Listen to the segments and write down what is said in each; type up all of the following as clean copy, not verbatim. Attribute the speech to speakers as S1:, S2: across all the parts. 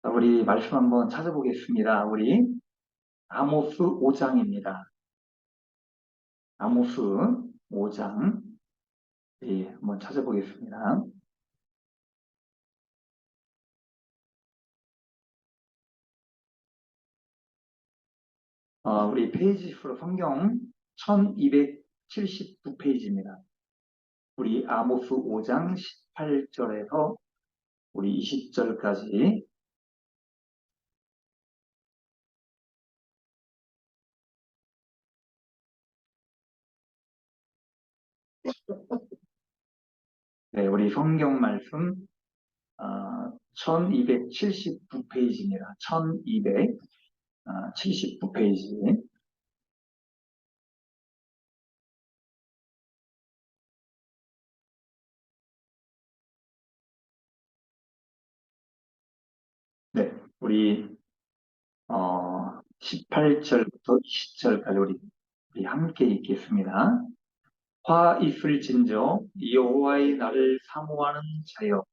S1: 자, 우리 말씀 한번 찾아보겠습니다. 우리 아모스 5장입니다. 아모스 5장. 예, 한번 찾아보겠습니다. 우리 페이지 수로 성경 1279페이지입니다. 우리 아모스 5장 18절에서 우리 20절까지. 네, 우리 성경 말씀 1279페이지입니다. 1279페이지. 네, 우리 18절부터 20절까지 우리 함께 읽겠습니다. 화 있을진저 여호와의 날을 사모하는 자여,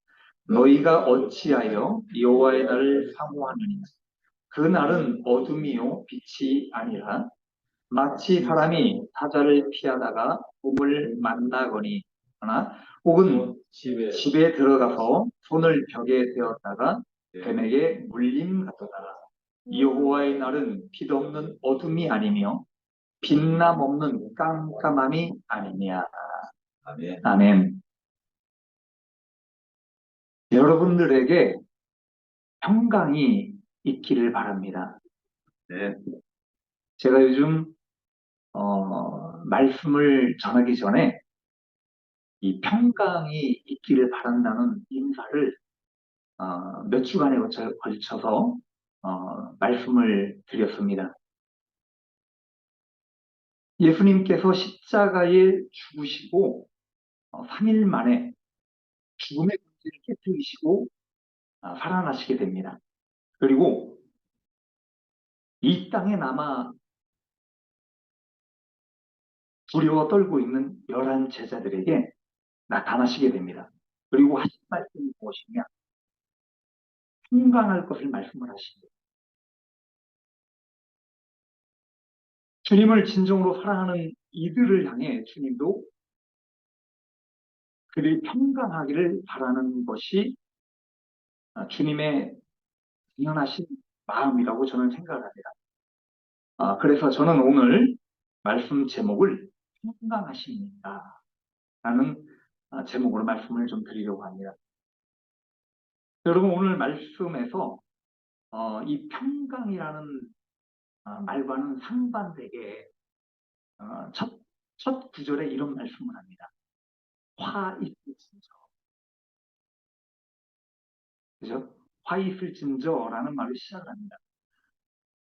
S1: 너희가 어찌하여 여호와의 날을 사모하느냐? 그 날은 어둠이요 빛이 아니라 마치 사람이 사자를 피하다가 곰을 만나거니, 하나 혹은 집에 들어가서 손을 벽에 대었다가 뱀에게 물림 같도다. 여호와의 날은 빛없는 어둠이 아니며 빛남 없는 깜깜함이 아니냐. 아멘. 아멘. 여러분들에게 평강이 있기를 바랍니다. 네. 제가 요즘 말씀을 전하기 전에 이 평강이 있기를 바란다는 인사를 몇 주간에 걸쳐서 말씀을 드렸습니다. 예수님께서 십자가에 죽으시고 3일 만에 죽음의 권세를 깨뜨리시고 살아나시게 됩니다. 그리고 이 땅에 남아 두려워 떨고 있는 11 제자들에게 나타나시게 됩니다. 그리고 하신 말씀이 무엇이냐? 평강할 것을 말씀을 하십니다. 주님을 진정으로 사랑하는 이들을 향해 주님도 그들이 평강하기를 바라는 것이 주님의 당연하신 마음이라고 저는 생각을 합니다. 그래서 저는 오늘 말씀 제목을 평강하십니까? 라는 제목으로 말씀을 좀 드리려고 합니다. 여러분, 오늘 말씀에서 이 평강이라는 말과는 상반되게 첫 구절에 이런 말씀을 합니다. 화 있을진저. 그죠? 화 있을진저라는 말을 시작을 합니다.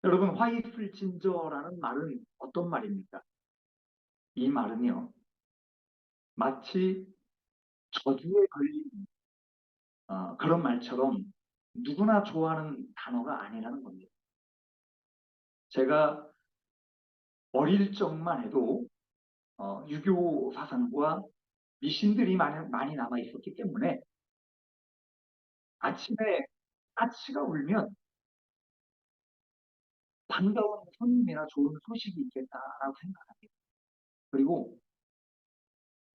S1: 여러분, 화 있을진저라는 말은 어떤 말입니까? 이 말은요, 마치 저주에 걸린 그런 말처럼 누구나 좋아하는 단어가 아니라는 겁니다. 제가 어릴 적만 해도 유교 사상과 미신들이 많이 남아 있었기 때문에 아침에 까치가 울면 반가운 손님이나 좋은 소식이 있겠다라고 생각합니다. 그리고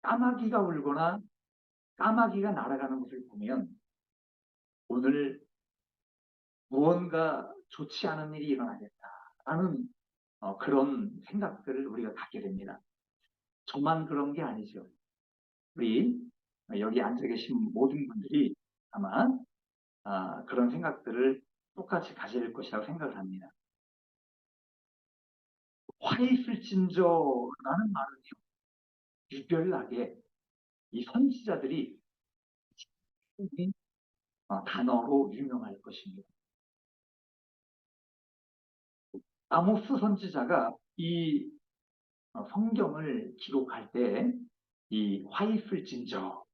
S1: 까마귀가 울거나 까마귀가 날아가는 것을 보면 오늘 무언가 좋지 않은 일이 일어나겠다라는 그런 생각들을 우리가 갖게 됩니다. 저만 그런 게 아니죠. 우리 여기 앉아 계신 모든 분들이 아마 그런 생각들을 똑같이 가질 것이라고 생각을 합니다. 화 있을진저라는 말은요, 유별나게 이 선지자들이 단어로 유명할 것입니다. 아모스 선지자가 이 성경을 기록할 때 이 화 있을진저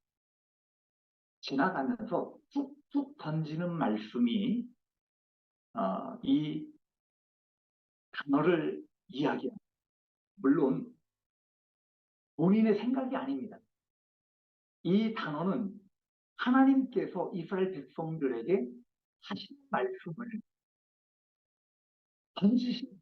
S1: 지나가면서 툭툭 던지는 말씀이 이 단어를 이야기합니다. 물론 본인의 생각이 아닙니다. 이 단어는 하나님께서 이스라엘 백성들에게 하신 말씀을 던지신 거예요.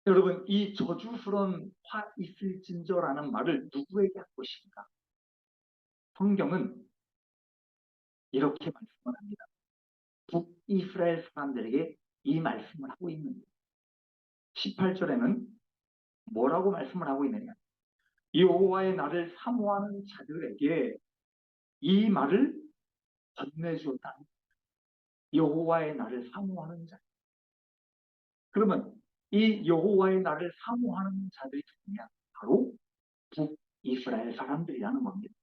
S1: 여러분, 이 저주스러운 화 있을진저라는 말을 누구에게 한 것인가? 성경은 이렇게 말씀을 합니다. 북이스라엘 사람들에게 이 말씀을 하고 있는 거예요. 18절에는 뭐라고 말씀을 하고 있느냐? 여호와의 날을 사모하는 자들에게 이 말을 건네주었다. 여호와의 날을 사모하는 자. 그러면 이 여호와의 날을 사모하는 자들이 누구냐? 바로 북이스라엘 사람들이라는 겁니다.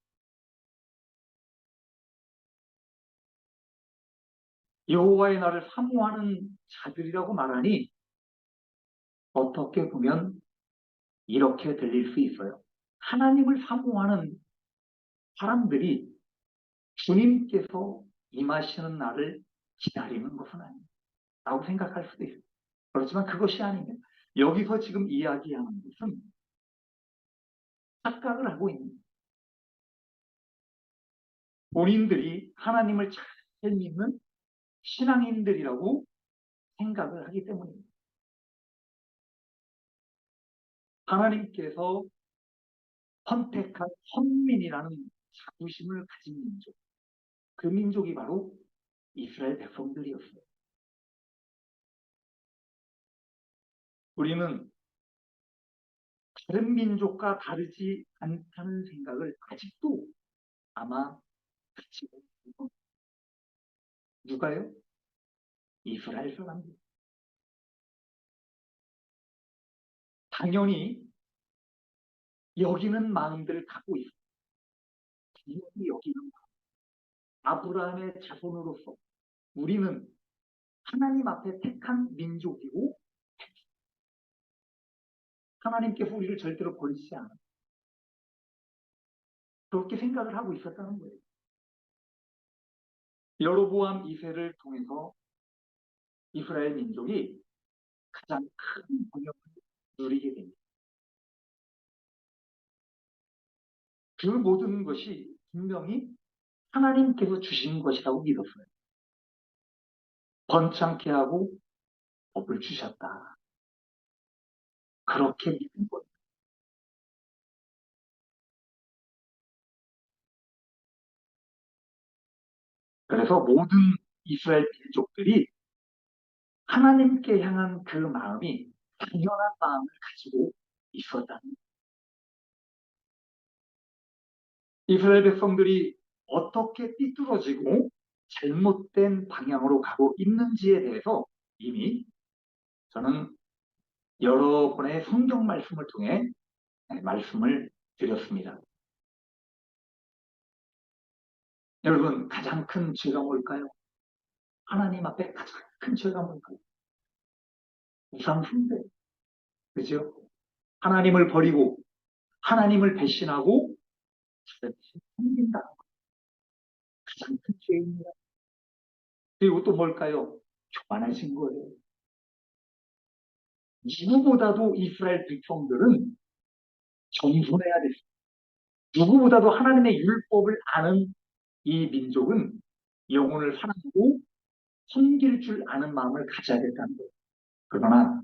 S1: 여호와의 날을 사모하는 자들이라고 말하니 어떻게 보면 이렇게 들릴 수 있어요. 하나님을 사모하는 사람들이 주님께서 임하시는 날을 기다리는 것은 아닙니다. 라고 생각할 수도 있어요. 그렇지만 그것이 아닙니다. 여기서 지금 이야기하는 것은 착각을 하고 있는 본인들이 하나님을 잘 믿는 신앙인들이라고 생각을 하기 때문입니다. 하나님께서 선택한 선민이라는 자부심을 가진 민족, 그 민족이 바로 이스라엘 백성들이었어요. 우리는 다른 민족과 다르지 않다는 생각을 아직도 아마 가지고 있는 것. 누가요? 이스라엘 사람들. 당연히 여기는 마음들을 갖고 있어요. 당연히 여기는 마음. 아브라함의 자손으로서 우리는 하나님 앞에 택한 민족이고 하나님께서 우리를 절대로 버리지 않아. 그렇게 생각을 하고 있었다는 거예요. 여로보암 2세를 통해서 이스라엘 민족이 가장 큰 번영을 누리게 됩니다. 그 모든 것이 분명히 하나님께서 주신 것이라고 믿었어요. 번창케 하고 복을 주셨다. 그렇게 믿은 거예요. 그래서 모든 이스라엘 민족들이 하나님께 향한 그 마음이 당연한 마음을 가지고 있었다는 거예요. 이스라엘 백성들이 어떻게 삐뚤어지고 잘못된 방향으로 가고 있는지에 대해서 이미 저는 여러 번의 성경 말씀을 통해 말씀을 드렸습니다. 여러분, 가장 큰 죄가 뭘까요? 하나님 앞에 가장 큰 죄가 뭘까요? 우상 숭배. 그죠? 하나님을 버리고 하나님을 배신하고 자신을 섬긴다. 가장 큰 죄입니다. 그리고 또 뭘까요? 교만하신 거예요. 누구보다도 이스라엘 백성들은 겸손해야 됐어요. 누구보다도 하나님의 율법을 아는 이 민족은 영혼을 사랑하고 섬길 줄 아는 마음을 가져야 된다는 거예요. 그러나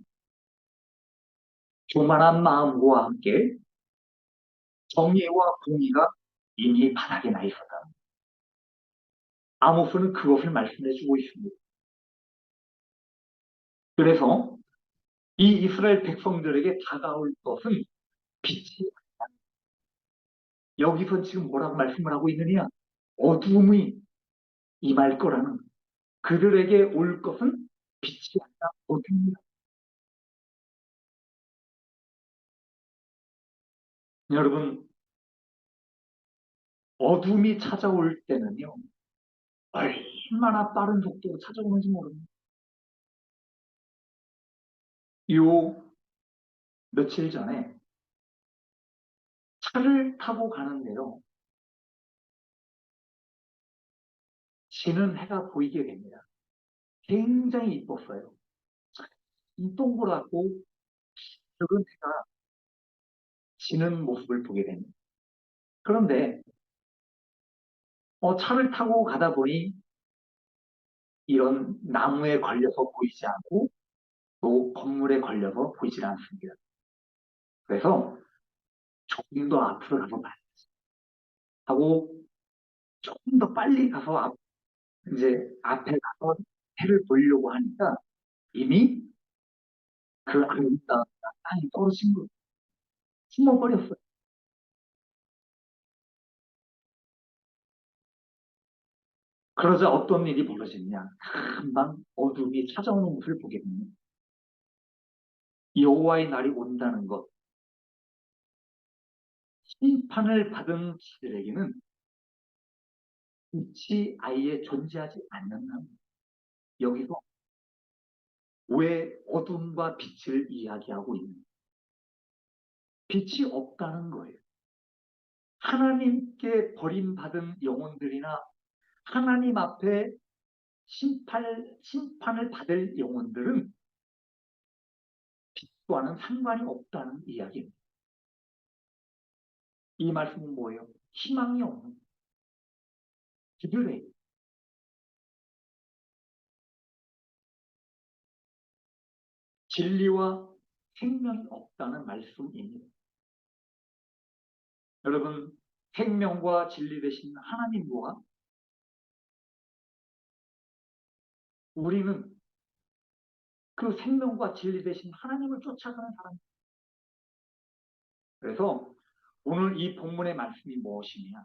S1: 교만한 마음과 함께 정의와 공의가 이미 바닥에 나 있었다. 아모스는 그것을 말씀해 주고 있습니다. 그래서 이 이스라엘 백성들에게 다가올 것은 빛이 아니다. 여기서 지금 뭐라고 말씀을 하고 있느냐? 어둠이 임할 거라는, 그들에게 올 것은 빛이 아니라 어둠이다. 여러분, 어둠이 찾아올 때는요, 얼마나 빠른 속도로 찾아오는지 모릅니다. 요 며칠 전에 차를 타고 가는데요, 지는 해가 보이게 됩니다. 굉장히 이뻤어요. 이 동그랗고 붉은 해가 지는 모습을 보게 됩니다. 그런데 차를 타고 가다 보니 이런 나무에 걸려서 보이지 않고 또 건물에 걸려서 보이질 않습니다. 그래서 조금 더 앞으로 가서 봐야 하고 조금 더 빨리 가서 이제 앞에 가서 해를 보려고 하니까 이미 그 아름다운 땅이 떨어진 거 숨어버렸어요. 그러자 어떤 일이 벌어졌냐? 금방 어둠이 찾아오는 것을 보게 됩니다. 여호와의 날이 온다는 것, 심판을 받은 자들에게는 빛이 아예 존재하지 않는다. 여기서 왜 어둠과 빛을 이야기하고 있는 빛이 없다는 거예요. 하나님께 버림받은 영혼들이나 하나님 앞에 심판을 받을 영혼들은 빛과는 상관이 없다는 이야기입니다. 이 말씀은 뭐예요? 희망이 없는 그들의 진리와 생명이 없다는 말씀입니다. 여러분, 생명과 진리 되신 하나님과 우리는 그 생명과 진리 되신 하나님을 쫓아가는 사람. 그래서 오늘 이 본문의 말씀이 무엇이냐?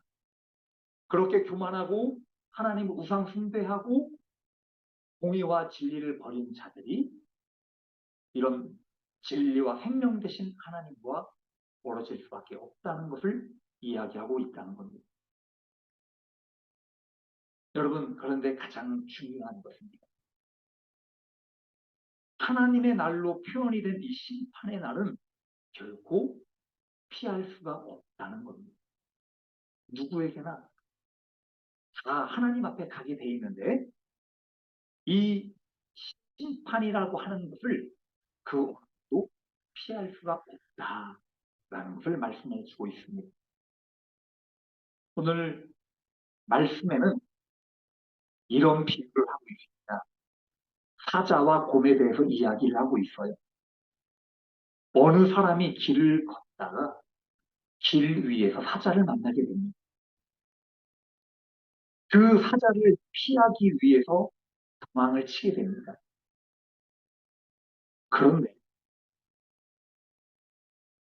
S1: 그렇게 교만하고 하나님을 우상 숭배하고 공의와 진리를 버린 자들이 이런 진리와 생명 되신 하나님과 멀어질 수밖에 없다는 것을 이야기하고 있다는 겁니다. 여러분, 그런데 가장 중요한 것입니다. 하나님의 날로 표현이 된 이 심판의 날은 결코 피할 수가 없다는 겁니다. 누구에게나 다 하나님 앞에 가게 돼 있는데 이 심판이라고 하는 것을 그 어디도 피할 수가 없다라는 것을 말씀해 주고 있습니다. 오늘 말씀에는 이런 비유를 하고 있습니다. 사자와 곰에 대해서 이야기를 하고 있어요. 어느 사람이 길을 걷다가 길 위에서 사자를 만나게 됩니다. 그 사자를 피하기 위해서 도망을 치게 됩니다. 그런데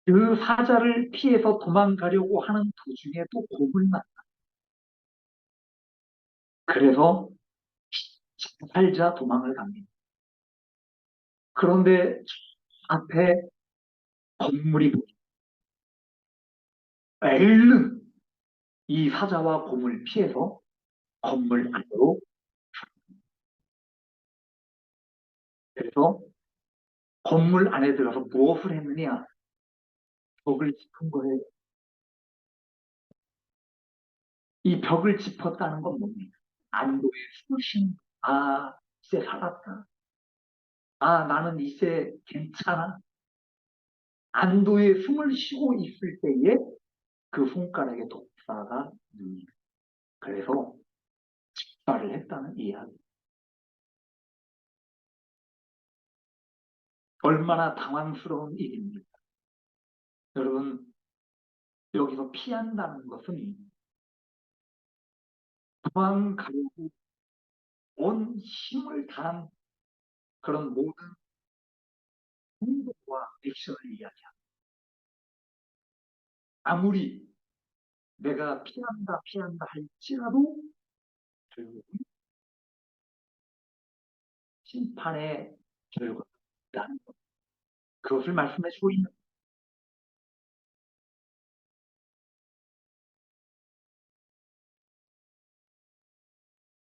S1: 그 사자를 피해서 도망가려고 하는 도중에 또 곰을 만나. 그래서 살자 도망을 갑니다. 그런데 앞에 건물이 보입니다. 얼른 이 사자와 곰을 피해서 건물 안으로. 그래서 건물 안에 들어서 무엇을 했느냐? 벽을 짚은 거예요. 이 벽을 짚었다는 건 뭡니까? 안도의 숨을 아, 이제 살았다. 아, 나는 이제 괜찮아. 안도의 숨을 쉬고 있을 때에 그 손가락에 독사가 눕니다. 그래서 직사를 했다는 이야기. 얼마나 당황스러운 일입니까? 여러분, 여기서 피한다는 것은 도망가려고 온 힘을 다한 그런 모든 행동과 액션을 이야기합니다. 아무리 내가 피한다 할지라도 결국은 심판의 결과가 있다는 것. 그것을 말씀해 주고 있는.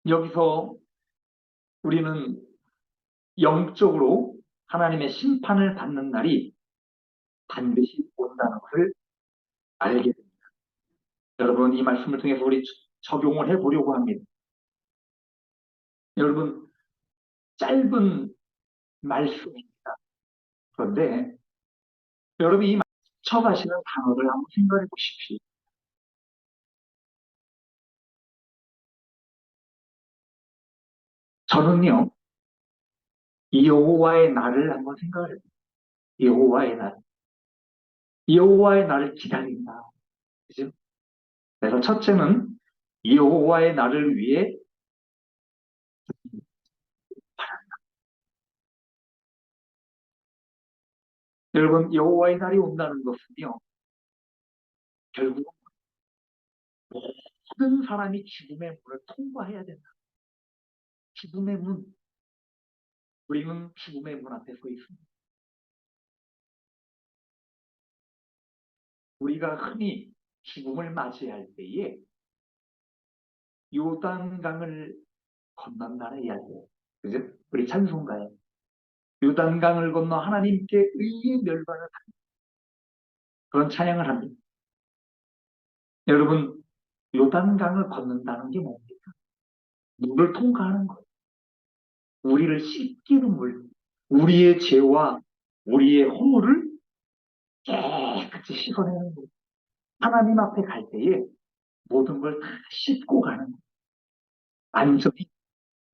S1: 여기서 우리는 영적으로 하나님의 심판을 받는 날이 반드시 온다는 것을 알게 됩니다. 여러분, 이 말씀을 통해서 우리 적용을 해보려고 합니다. 여러분, 짧은 말씀입니다. 그런데 여러분이 이 쳐가시는 단어를 한번 생각해 보십시오. 저는요, 여호와의 날을 한번 생각을 해요. 여호와의 날. 여호와의 날을 기다린다. 그죠? 그래서 첫째는 여호와의 날을 위해 여러분 여호와의 날이 온다는 것은요 결국 모든 사람이 죽음의 문을 통과해야 된다. 죽음의 문. 우리는 죽음의 문 앞에 서 있습니다. 우리가 흔히 죽음을 맞이할 때에 요단강을 건넌다는 이야기예요. 그죠? 우리 찬송가에 요단강을 건너 하나님께 의의 멸관을 하는 그런 찬양을 합니다. 여러분 요단강을 건넌다는 게 뭡니까? 물을 통과하는 거예요. 우리를 씻기는 물, 우리의 죄와 우리의 허물을 깨끗이 씻어내는 거예요. 하나님 앞에 갈 때에 모든 걸 다 씻고 가는 거예요. 완전히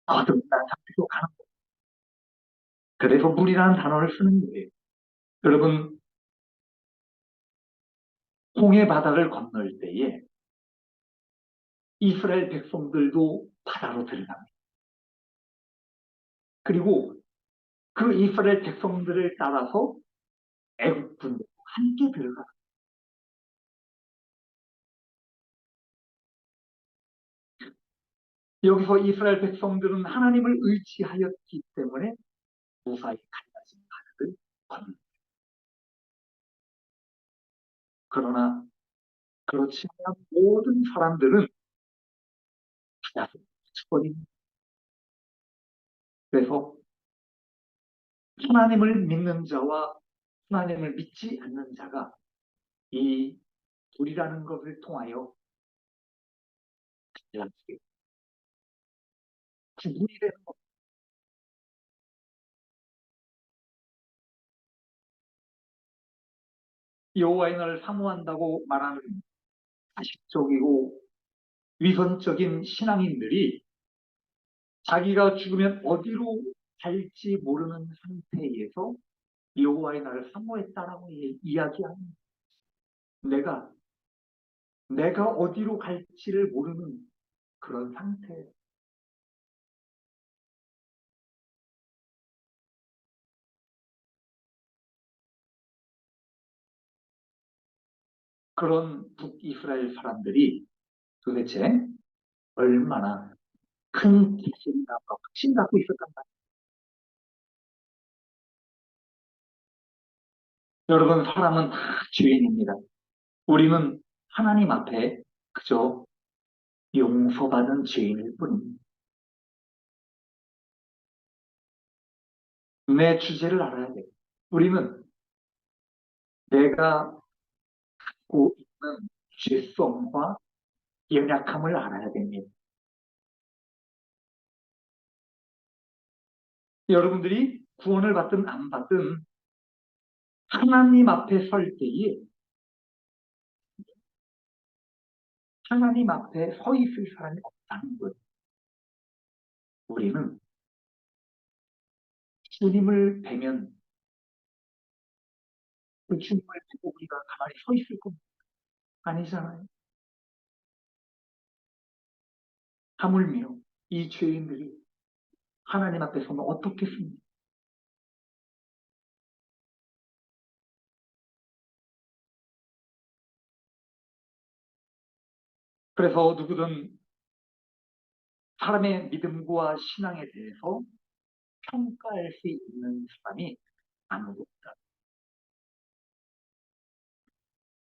S1: 거듭난 상태로 가는 거예요. 그래서 물이라는 단어를 쓰는 거예요. 여러분 홍해 바다를 건널 때에 이스라엘 백성들도 바다로 들어갑니다. 그리고 그 이스라엘 백성들을 따라서 애국 분들도 함께 들어가요. 여기서 이스라엘 백성들은 하나님을 의지하였기 때문에 무사히 갈라진 바다를 건너. 그러나 그렇지 않은 모든 사람들은 바다로 쳐버립니다. 그래서 하나님을 믿는 자와 하나님을 믿지 않는 자가 이 불이라는 것을 통하여 갈라지게 구분이 되는 것. 여호와의 날을 사모한다고 말하는 가식적이고 위선적인 신앙인들이 자기가 죽으면 어디로 갈지 모르는 상태에서 여호와의 날을 사모했다라고 이야기합니다. 내가 어디로 갈지를 모르는 그런 상태. 그런 북이스라엘 사람들이 도대체 얼마나 큰 기신과 확신 갖고 있었단 말이에요. 여러분 사람은 다 죄인입니다. 우리는 하나님 앞에 그저 용서받은 죄인일 뿐입니다. 내 주제를 알아야 돼요. 우리는 내가 갖고 있는 죄성과 연약함을 알아야 됩니다. 여러분들이 구원을 받든 안 받든 하나님 앞에 설 때에 하나님 앞에 서 있을 사람이 없다는 거예요. 우리는 주님을 뵈면 그 주님을 보고 우리가 가만히 서 있을 겁니다. 아니잖아요. 하물며 이 죄인들이 하나님 앞에 서면 어떻겠습니까? 그래서 누구든 사람의 믿음과 신앙에 대해서 평가할 수 있는 사람이 아무도 없다.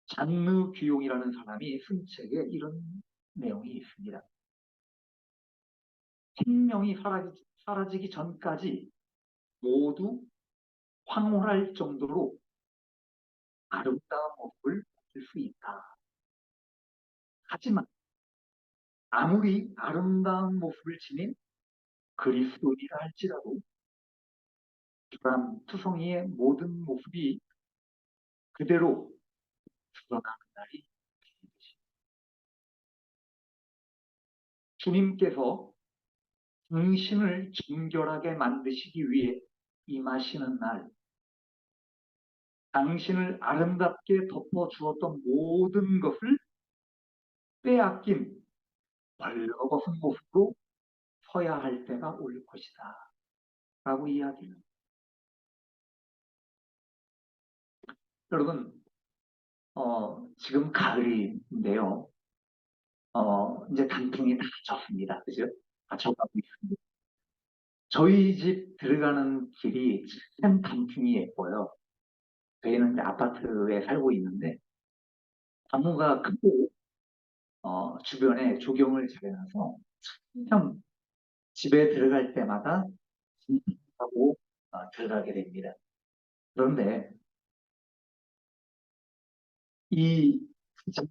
S1: 잔느 귀용이라는 사람이 쓴 책에 이런 내용이 있습니다. 생명이 사라지기 전까지 모두 황홀할 정도로 아름다운 모습을 볼 수 있다. 하지만 아무리 아름다운 모습을 지닌 그리스도인이라 할지라도 투성이의 모든 모습이 그대로 드러나는 날이 주님께서 당신을 정결하게 만드시기 위해 임하시는 날, 당신을 아름답게 덮어주었던 모든 것을 빼앗긴 벌거벗은 모습으로 서야 할 때가 올 것이다. 라고 이야기합니다. 여러분, 지금 가을인데요. 이제 단풍이 다 졌습니다. 그죠? 다 져가고 있습니다. 저희 집 들어가는 길이 참 단풍이 예뻐요. 저희는 이제 아파트에 살고 있는데, 나무가 크고, 주변에 조경을 잘해놔서 참 집에 들어갈 때마다 하고 들어가게 됩니다. 그런데 이 가장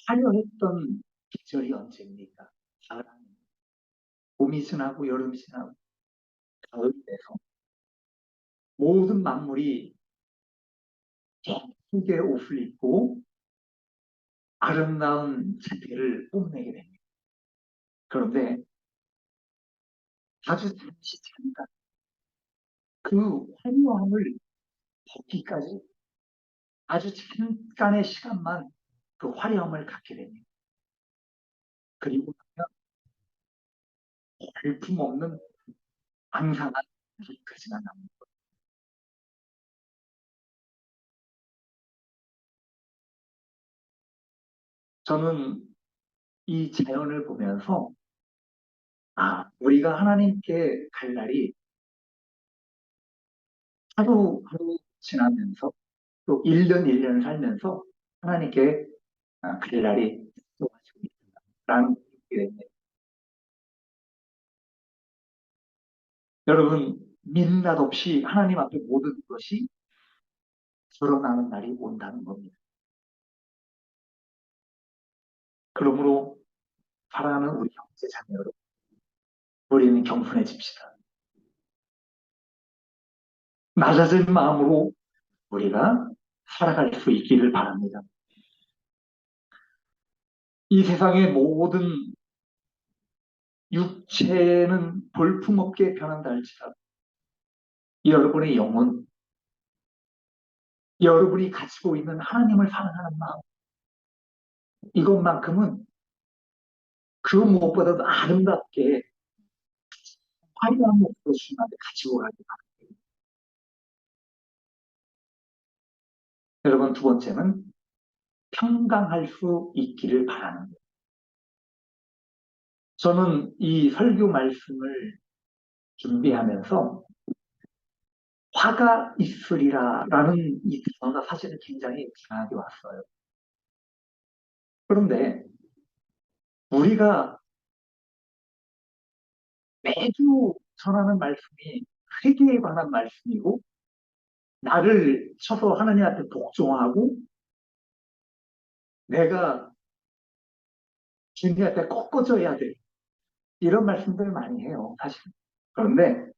S1: 화려했던 계절이 언제입니까? 가을 아닙니까? 봄이 지나고 여름이 지나고 가을이 돼서 모든 만물이 예쁘게 옷을 입고 아름다운 자태를 뽐내게 됩니다. 그런데 아주 잠시 잠깐 그 화려함을 벗기까지 아주 잠깐의 시간만 그 화려함을 갖게 됩니다. 그리고 나면 볼품없는 앙상한 빛까지가 납니다. 저는 이 자연을 보면서 우리가 하나님께 갈 날이 하루하루 지나면서 또 1년 1년 살면서 하나님께 갈 날이 쏟아지고 있다라는 생각이 듭니다. 여러분 민낯 없이 하나님 앞에 모든 것이 드러나는 날이 온다는 겁니다. 그러므로 사랑하는 우리 형제 자매 여러분, 우리는 겸손해집시다. 낮아진 마음으로 우리가 살아갈 수 있기를 바랍니다. 이 세상의 모든 육체는 볼품없게 변한다 할지라도 여러분의 영혼, 여러분이 가지고 있는 하나님을 사랑하는 마음, 이것만큼은 그 무엇보다도 아름답게 화려한 목으로 주님한테 가지고 가기 바랍니다. 여러분 두 번째는 평강할 수 있기를 바라는 거예요. 저는 이 설교 말씀을 준비하면서 화가 있으리라라는 이 단어가 사실은 굉장히 강하게 왔어요. 그런데 우리가 매주 전하는 말씀이 회개에 관한 말씀이고 나를 쳐서 하나님 앞에 복종하고 내가 주님 앞에 꺾어져야 돼. 이런 말씀들을 많이 해요, 사실. 그런데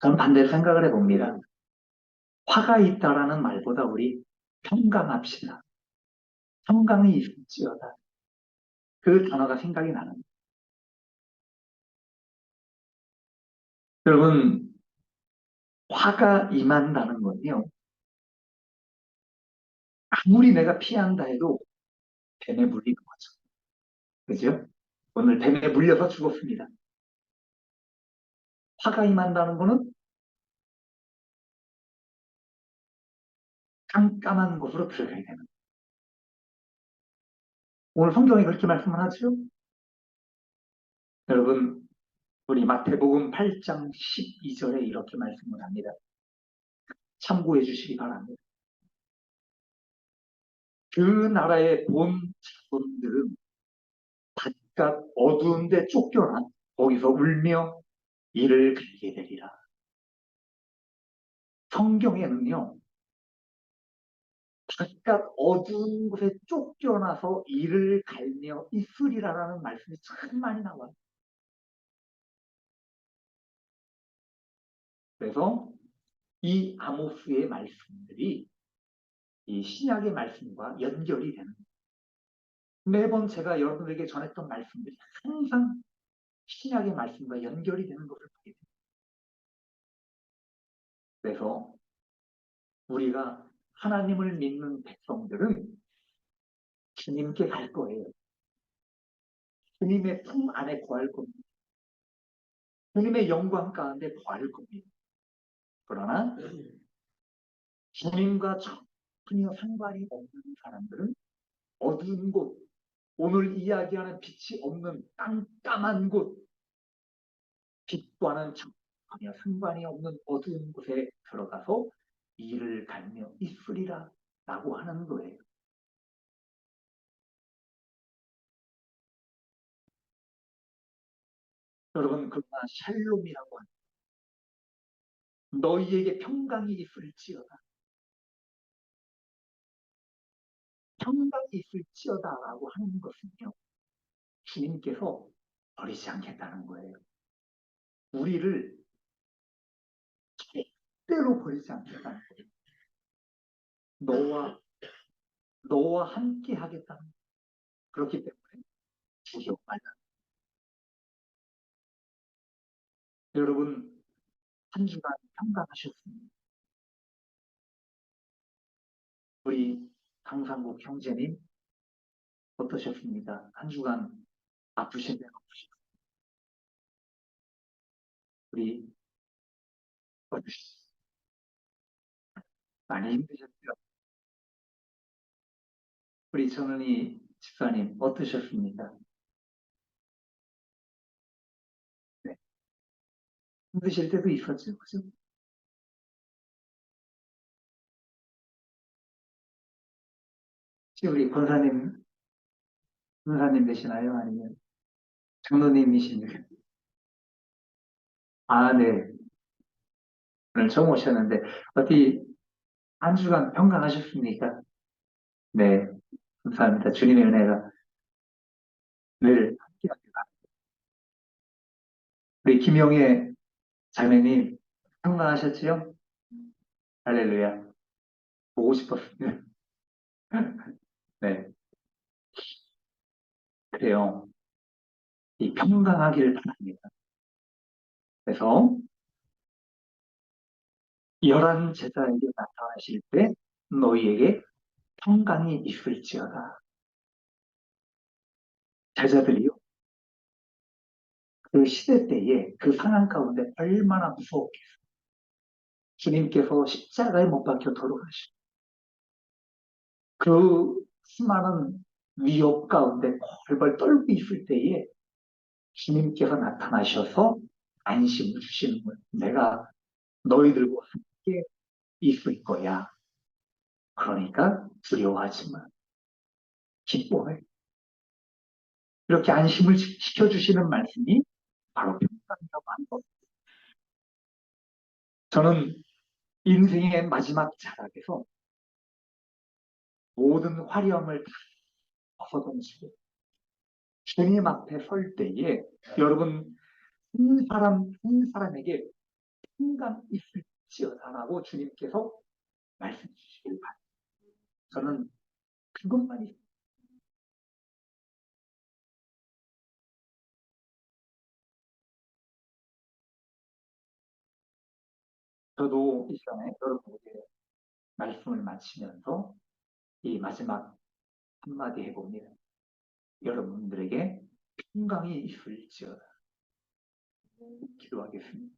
S1: 저는 반대로 생각을 해봅니다. 화가 있다라는 말보다 우리 평강합시다. 평강이 있을지어다. 그 단어가 생각이 나는 거예요. 여러분, 화가 임한다는 건요. 아무리 내가 피한다 해도 뱀에 물리는 거죠. 그죠? 오늘 뱀에 물려서 죽었습니다. 화가 임한다는 거는 깜깜한 곳으로 들어가야 되는 거예요. 오늘 성경이 그렇게 말씀을 하죠? 여러분, 우리 마태복음 8장 12절에 이렇게 말씀을 합니다. 참고해 주시기 바랍니다. 그 나라의 본 자손들은 바깥 어두운 데 쫓겨나 거기서 울며 이를 갈게 되리라. 성경에는요, 바깥 어두운 곳에 쫓겨나서 이를 갈며 있으리라라는 말씀이 참 많이 나와요. 그래서 이 아모스의 말씀들이 이 신약의 말씀과 연결이 되는 거예요. 매번 제가 여러분에게 전했던 말씀들이 항상 신약의 말씀과 연결이 되는 것을 보게 됩니다. 그래서 우리가 하나님을 믿는 백성들은 주님께 갈 거예요. 주님의 품 안에 거할 겁니다. 주님의 영광 가운데 거할 겁니다. 그러나 주님과 전혀 상관이 없는 사람들은 어두운 곳, 오늘 이야기하는 빛이 없는 깜깜한 곳, 빛과는 전혀 상관이 없는 어두운 곳에 들어가서 이를 갈며 있으리라 라고 하는 거예요. 여러분, 그러나 샬롬이라고 하는 너희에게 평강이 있을지어다. 평강이 있을지어다라고 하는 것은요. 주님께서 버리지 않겠다는 거예요. 우리를 절대로 버리지 않겠다는 거예요. 너와 함께 하겠다는 거예요. 그렇기 때문에 두려워 말라. 여러분, 한 주간 평강하셨습니다. 우리 강상국 형제님 어떠셨습니까? 한 주간 아프신데 우리 많이 힘드셨죠? 우리 정은이 집사님 어떠셨습니까? 네. 힘드실 때도 있었죠, 그죠? 혹시 우리 권사님 되시나요? 아니면 장로님이십니까? 아, 네. 오늘 처음 오셨는데 어디 한 주간 평강하셨습니까? 네, 감사합니다. 주님의 은혜가 늘 함께합니다. 우리 김용혜 자매님 평강하셨지요? 할렐루야. 보고 싶었습니다. 네, 그래요. 이 평강하기를 바랍니다. 그래서 열한 제자에게 나타나실 때 너희에게 평강이 있을지어다. 제자들이요. 그 시대 때에 그 상황 가운데 얼마나 무서웠겠어요. 주님께서 십자가에 못 박혀 돌아가시고 그 수많은 위협 가운데 벌벌 떨고 있을 때에 주님께서 나타나셔서 안심을 주시는 거예요. 내가 너희들과 함께 있을 거야. 그러니까 두려워하지 마. 기뻐해. 이렇게 안심을 시켜주시는 말씀이 바로 평강이라고 하는 것. 저는 인생의 마지막 자락에서 모든 화려함을 다 벗어던지고 주님 앞에 설 때에 여러분 한 사람에게 평강 있을지어다라고 주님께서 말씀 주시길 바랍니다. 저는 그것만 있 저도 이 시간에 여러분에게 말씀을 마치면서 이 마지막 한마디 해봅니다. 여러분들에게 평강이 있을지어다. 기도하겠습니다.